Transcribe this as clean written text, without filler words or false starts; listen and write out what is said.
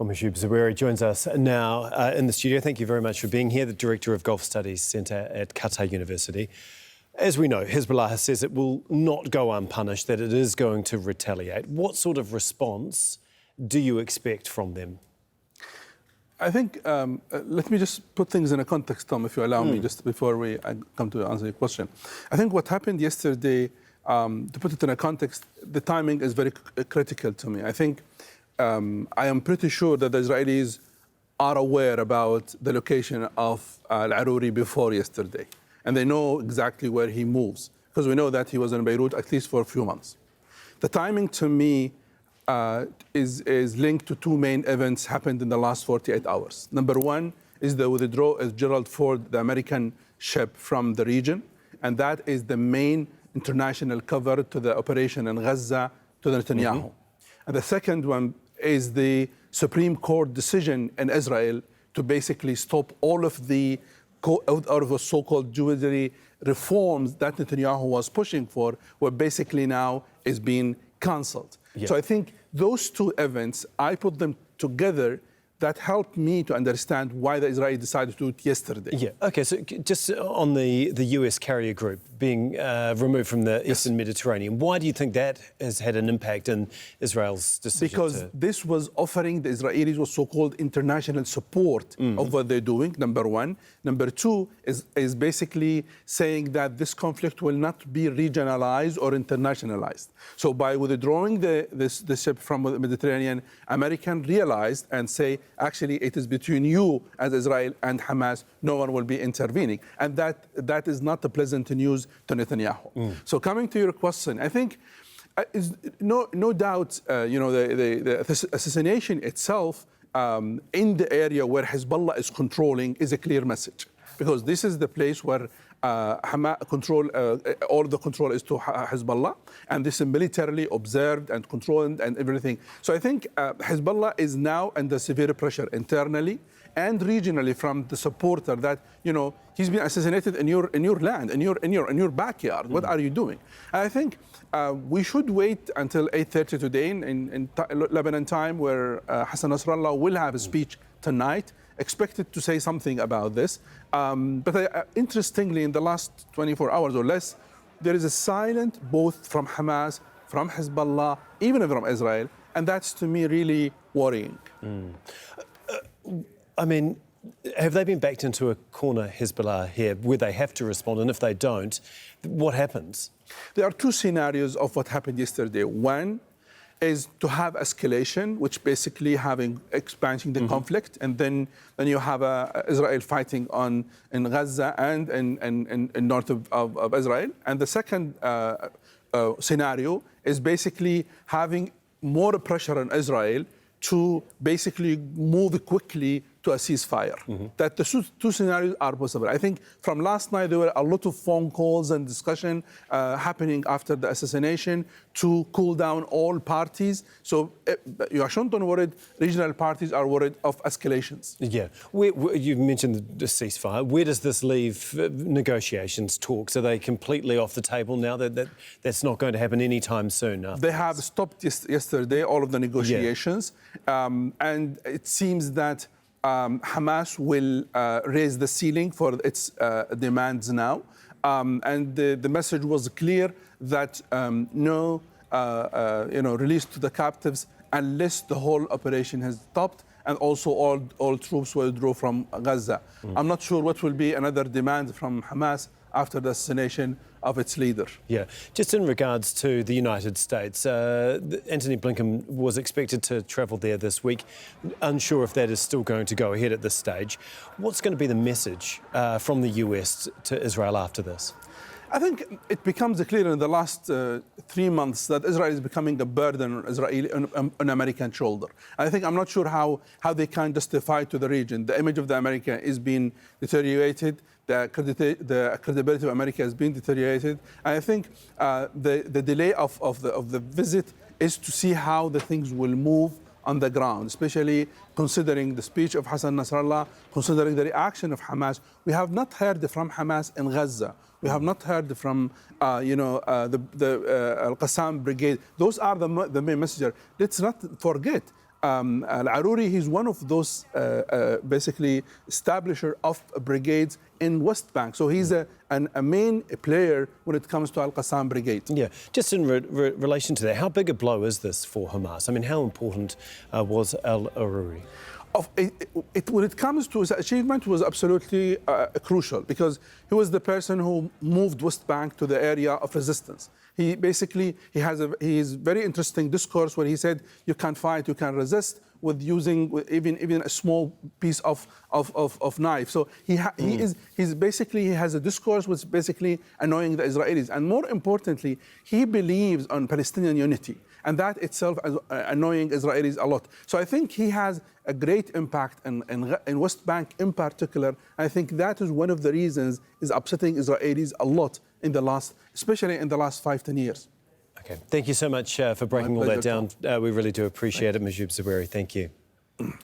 Mashub Zaweri joins us now in the studio. Thank you very much for being here, the Director of Gulf Studies Centre at Qatar University. As we know, Hezbollah says it will not go unpunished, that it is going to retaliate. What sort of response do you expect from them? I think, let me just put things in a context, Tom, if you allow me, just before I come to answer your question. I think what happened yesterday, to put it in a context, the timing is very critical to me. I think I am pretty sure that the Israelis are aware about the location of Al-Aruri before yesterday. And they know exactly where he moves, because we know that he was in Beirut at least for a few months. The timing to me is linked to two main events happened in the last 48 hours. Number one is the withdrawal of Gerald Ford, the American ship, from the region. And that is the main international cover to the operation in Gaza to the Netanyahu. And the second one is the Supreme Court decision in Israel to basically stop all of the so-called judiciary reforms that Netanyahu was pushing for, where basically now is being cancelled. Yeah. So I think those two events, I put them together, that helped me to understand why the Israelis decided to do it yesterday. Yeah, OK, so just on the US carrier group being removed from the Eastern Mediterranean, why do you think that has had an impact in Israel's decision? Because this was offering the Israelis what so-called international support of what they're doing, number one. Number two is basically saying that this conflict will not be regionalized or internationalized. So by withdrawing the ship from the Mediterranean, Americans realized and say, actually, it is between you as Israel and Hamas. No one will be intervening. And that is not a pleasant news to Netanyahu. So coming to your question, I think no doubt, the assassination itself in the area where Hezbollah is controlling is a clear message. Because this is the place where Hamas all the control is to Hezbollah, and this is militarily observed and controlled and everything. So I think Hezbollah is now under severe pressure internally and regionally from the supporter that, he's been assassinated in your land, in your backyard. What are you doing? And I think we should wait until 8:30 today in Lebanon time, where Hassan Nasrallah will have a speech tonight, expected to say something about this. But interestingly, in the last 24 hours or less, there is a silence both from Hamas, from Hezbollah, even from Israel, and that's to me really worrying. I mean, have they been backed into a corner, Hezbollah, here, where they have to respond? And if they don't, what happens? There are two scenarios of what happened yesterday. One is to have escalation, which basically expanding the conflict, and then you have Israel fighting in Gaza and in north of Israel. And the second scenario is basically having more pressure on Israel to basically move quickly to a ceasefire. That the two scenarios are possible. I think from last night there were a lot of phone calls and discussion happening after the assassination to cool down all parties. So you shouldn't be worried. Regional parties are worried of escalations. Yeah, you mentioned the ceasefire. Where does this leave negotiations, talks? Are they completely off the table now? That's not going to happen anytime soon? They have stopped yesterday all of the negotiations, and it seems that Hamas will raise the ceiling for its demands now. And the message was clear that no release to the captives unless the whole operation has stopped, and also all troops will withdraw from Gaza. I'm not sure what will be another demand from Hamas after the assassination of its leader. Yeah, just in regards to the United States, Antony Blinken was expected to travel there this week. Unsure if that is still going to go ahead at this stage. What's going to be the message from the US to Israel after this? I think it becomes clear in the last 3 months that Israel is becoming a burden on American shoulder. I'm not sure how they can justify to the region. The image of the America is being deteriorated. The credibility of America has been deteriorated. And I think the delay of the visit is to see how the things will move on the ground, especially considering the speech of Hassan Nasrallah, considering the reaction of Hamas. We have not heard from Hamas in Gaza. We have not heard from, the Al-Qassam brigade. Those are the main messages. Let's not forget, Al-Aruri, he's one of those basically establisher of brigades in West Bank. So he's a main player when it comes to Al-Qassam Brigade. Yeah, just in relation to that, how big a blow is this for Hamas? I mean, how important was Al-Aruri? When it comes to his achievement, was absolutely crucial, because he was the person who moved West Bank to the area of resistance. He basically has very interesting discourse where he said you can fight, you can resist with using even a small piece of knife. So he has a discourse which is basically annoying the Israelis, and more importantly, he believes on Palestinian unity, and that itself is annoying Israelis a lot. So I think he has a great impact in West Bank in particular. I think that is one of the reasons is upsetting Israelis a lot especially in the last 5-10 years. Okay, thank you so much for breaking all that down. We really do appreciate it, Mahjoub Zawahiri. Thank you.